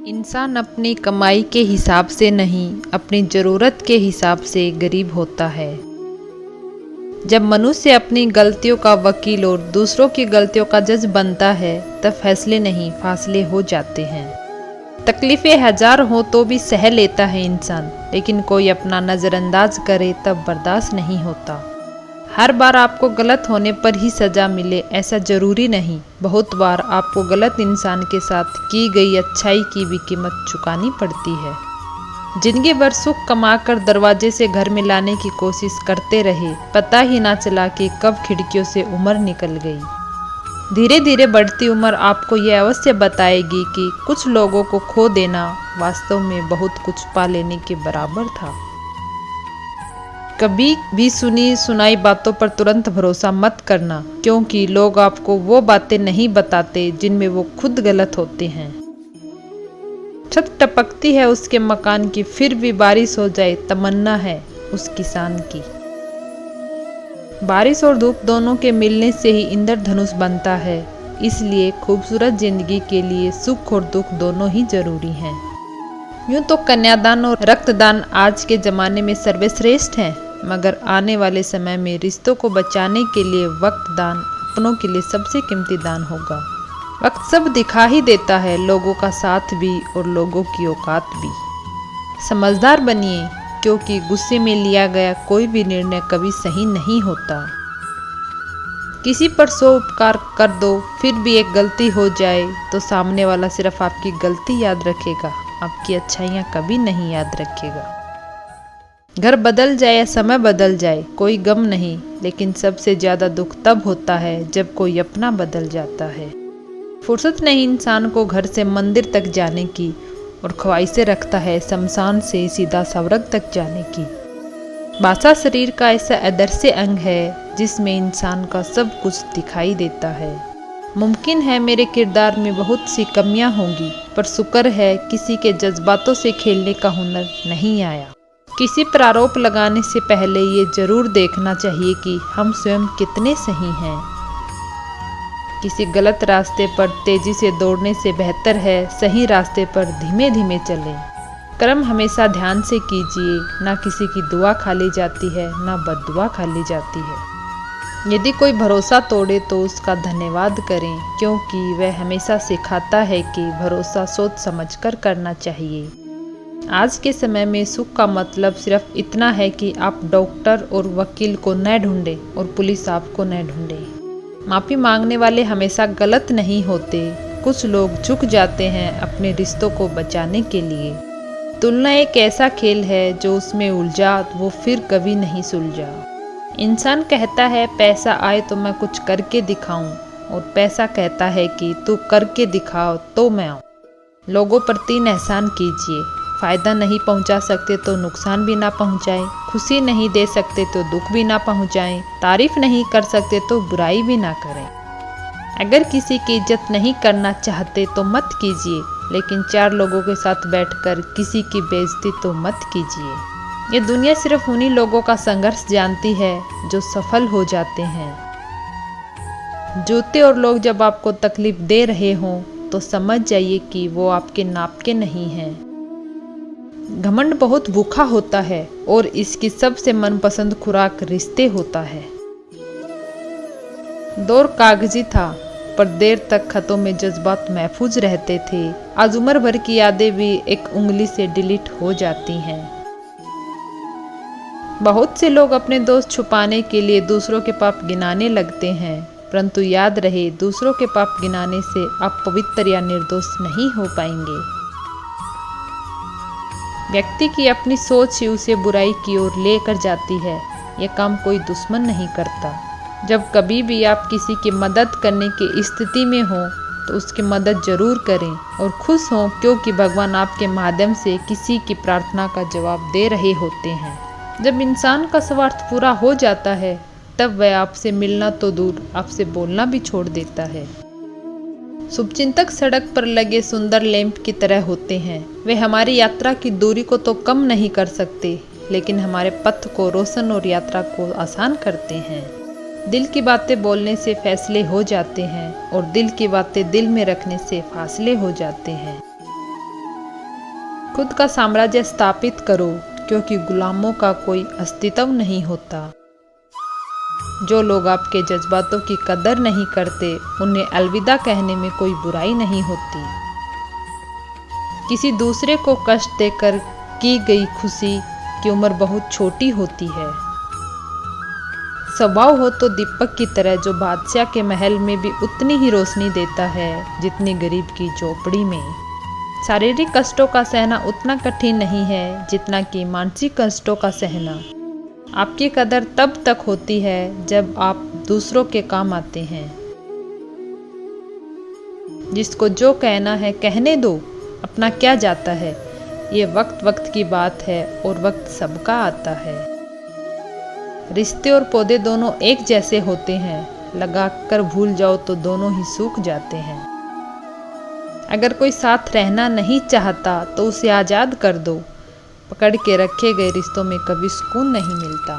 इंसान अपनी कमाई के हिसाब से नहीं, अपनी ज़रूरत के हिसाब से गरीब होता है। जब मनुष्य अपनी गलतियों का वकील और दूसरों की गलतियों का जज बनता है, तब फैसले नहीं फासले हो जाते हैं। तकलीफ़ें हजार हो तो भी सह लेता है इंसान, लेकिन कोई अपना नज़रअंदाज करे तब बर्दाश्त नहीं होता। हर बार आपको गलत होने पर ही सज़ा मिले ऐसा ज़रूरी नहीं। बहुत बार आपको गलत इंसान के साथ की गई अच्छाई की भी कीमत चुकानी पड़ती है। जिंदगी भर सुख कमाकर दरवाजे से घर में लाने की कोशिश करते रहे, पता ही ना चला कि कब खिड़कियों से उम्र निकल गई। धीरे धीरे बढ़ती उम्र आपको यह अवश्य बताएगी कि कुछ लोगों को खो देना वास्तव में बहुत कुछ पा लेने के बराबर था। कभी भी सुनी सुनाई बातों पर तुरंत भरोसा मत करना, क्योंकि लोग आपको वो बातें नहीं बताते जिनमें वो खुद गलत होते हैं। छत टपकती है उसके मकान की, फिर भी बारिश हो जाए तमन्ना है उस किसान की। बारिश और धूप दोनों के मिलने से ही इंद्रधनुष बनता है, इसलिए खूबसूरत जिंदगी के लिए सुख और दुख दोनों ही जरूरी हैं। यूँ तो कन्यादान और रक्तदान आज के ज़माने में सर्वश्रेष्ठ हैं, मगर आने वाले समय में रिश्तों को बचाने के लिए वक्त दान अपनों के लिए सबसे कीमती दान होगा। वक्त सब दिखा ही देता है, लोगों का साथ भी और लोगों की औकात भी। समझदार बनिए, क्योंकि गुस्से में लिया गया कोई भी निर्णय कभी सही नहीं होता। किसी पर 100 उपकार कर दो, फिर भी एक गलती हो जाए तो सामने वाला सिर्फ आपकी गलती याद रखेगा, आपकी अच्छाइयाँ कभी नहीं याद रखेगा। घर बदल जाए या समय बदल जाए कोई गम नहीं, लेकिन सबसे ज़्यादा दुख तब होता है जब कोई अपना बदल जाता है। फुर्सत नहीं इंसान को घर से मंदिर तक जाने की, और ख्वाहिशें रखता है शमशान से सीधा स्वर्ग तक जाने की। भाषा शरीर का ऐसा अदृश्य अंग है जिसमें इंसान का सब कुछ दिखाई देता है। मुमकिन है मेरे किरदार में बहुत सी कमियां होंगी, पर शुक्र है किसी के जज्बातों से खेलने का हुनर नहीं आया। किसी पर आरोप लगाने से पहले ये जरूर देखना चाहिए कि हम स्वयं कितने सही हैं। किसी गलत रास्ते पर तेजी से दौड़ने से बेहतर है सही रास्ते पर धीमे धीमे चलें। कर्म हमेशा ध्यान से कीजिए, ना किसी की दुआ खा ली जाती है, ना बद्दुआ खा ली जाती है। यदि कोई भरोसा तोड़े तो उसका धन्यवाद करें, क्योंकि वह हमेशा सिखाता है कि भरोसा सोच समझकर करना चाहिए। आज के समय में सुख का मतलब सिर्फ इतना है कि आप डॉक्टर और वकील को न ढूंढें और पुलिस आपको न ढूंढे। माफ़ी मांगने वाले हमेशा गलत नहीं होते, कुछ लोग झुक जाते हैं अपने रिश्तों को बचाने के लिए। तुलना एक ऐसा खेल है जो उसमें उलझा वो फिर कभी नहीं सुलझा। इंसान कहता है पैसा आए तो मैं कुछ करके दिखाऊं, और पैसा कहता है कि तू करके दिखाओ तो मैं आऊँ। लोगों पर 3 एहसान कीजिए, फ़ायदा नहीं पहुंचा सकते तो नुकसान भी ना पहुंचाएं, खुशी नहीं दे सकते तो दुख भी ना पहुंचाएं, तारीफ नहीं कर सकते तो बुराई भी ना करें। अगर किसी की इज्जत नहीं करना चाहते तो मत कीजिए, लेकिन 4 लोगों के साथ बैठकर किसी की बेइज्जती तो मत कीजिए। ये दुनिया सिर्फ उन्हीं लोगों का संघर्ष जानती है जो सफल हो जाते हैं। जूते और लोग जब आपको तकलीफ दे रहे हों तो समझ जाइए कि वो आपके नाप के नहीं हैं। घमंड बहुत भूखा होता है और इसकी सबसे मनपसंद खुराक रिश्ते होता है। दौर कागजी था, पर देर तक खतों में जज्बात महफूज रहते थे। आज उम्र भर की यादें भी एक उंगली से डिलीट हो जाती हैं। बहुत से लोग अपने दोस्त छुपाने के लिए दूसरों के पाप गिनाने लगते हैं, परंतु याद रहे दूसरों के पाप गिनाने से आप पवित्र या निर्दोष नहीं हो पाएंगे। व्यक्ति की अपनी सोच ही उसे बुराई की ओर लेकर जाती है, यह काम कोई दुश्मन नहीं करता। जब कभी भी आप किसी की मदद करने की स्थिति में हो तो उसकी मदद जरूर करें और खुश हों, क्योंकि भगवान आपके माध्यम से किसी की प्रार्थना का जवाब दे रहे होते हैं। जब इंसान का स्वार्थ पूरा हो जाता है तब वह आपसे मिलना तो दूर आपसे बोलना भी छोड़ देता है। शुभचिंतक सड़क पर लगे सुंदर लैंप की तरह होते हैं। वे हमारी यात्रा की दूरी को तो कम नहीं कर सकते, लेकिन हमारे पथ को रोशन और यात्रा को आसान करते हैं। दिल की बातें बोलने से फैसले हो जाते हैं और दिल की बातें दिल में रखने से फासले हो जाते हैं। खुद का साम्राज्य स्थापित करो, क्योंकि गुलामों का कोई अस्तित्व नहीं होता। जो लोग आपके जज्बातों की कदर नहीं करते, उन्हें अलविदा कहने में कोई बुराई नहीं होती। किसी दूसरे को कष्ट देकर की गई खुशी की उम्र बहुत छोटी होती है। स्वभाव हो तो दीपक की तरह, जो बादशाह के महल में भी उतनी ही रोशनी देता है जितनी गरीब की झोपड़ी में। शारीरिक कष्टों का सहना उतना कठिन नहीं है जितना कि मानसिक कष्टों का सहना। आपकी कदर तब तक होती है जब आप दूसरों के काम आते हैं। जिसको जो कहना है कहने दो, अपना क्या जाता है। ये वक्त वक्त की बात है और वक्त सबका आता है। रिश्ते और पौधे दोनों एक जैसे होते हैं, लगा कर भूल जाओ तो दोनों ही सूख जाते हैं। अगर कोई साथ रहना नहीं चाहता तो उसे आज़ाद कर दो। पकड़ के रखे गए रिश्तों में कभी सुकून नहीं मिलता।